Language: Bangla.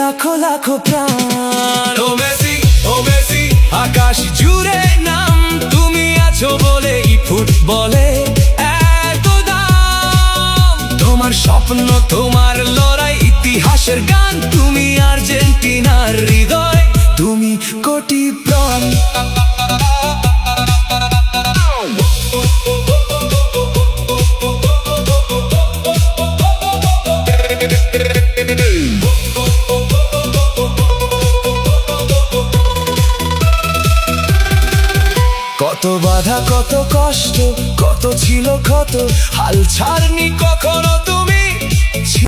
লাখো লাখো প্রাণ। ও মেসি আকাশ জুড়ে নাম, তুমি আছো বলেই ফুটবলে এত দাম। তোমার স্বপ্ন, তোমার লড়াই, ইতিহাসের গান, তুমি আর্জেন্টিনার হৃদয়, তুমি কোটি প্রাণ। কত বাধা, কত কষ্ট, কত ছিল ক্ষত, হাল ছাড়নি কখনো তুমি।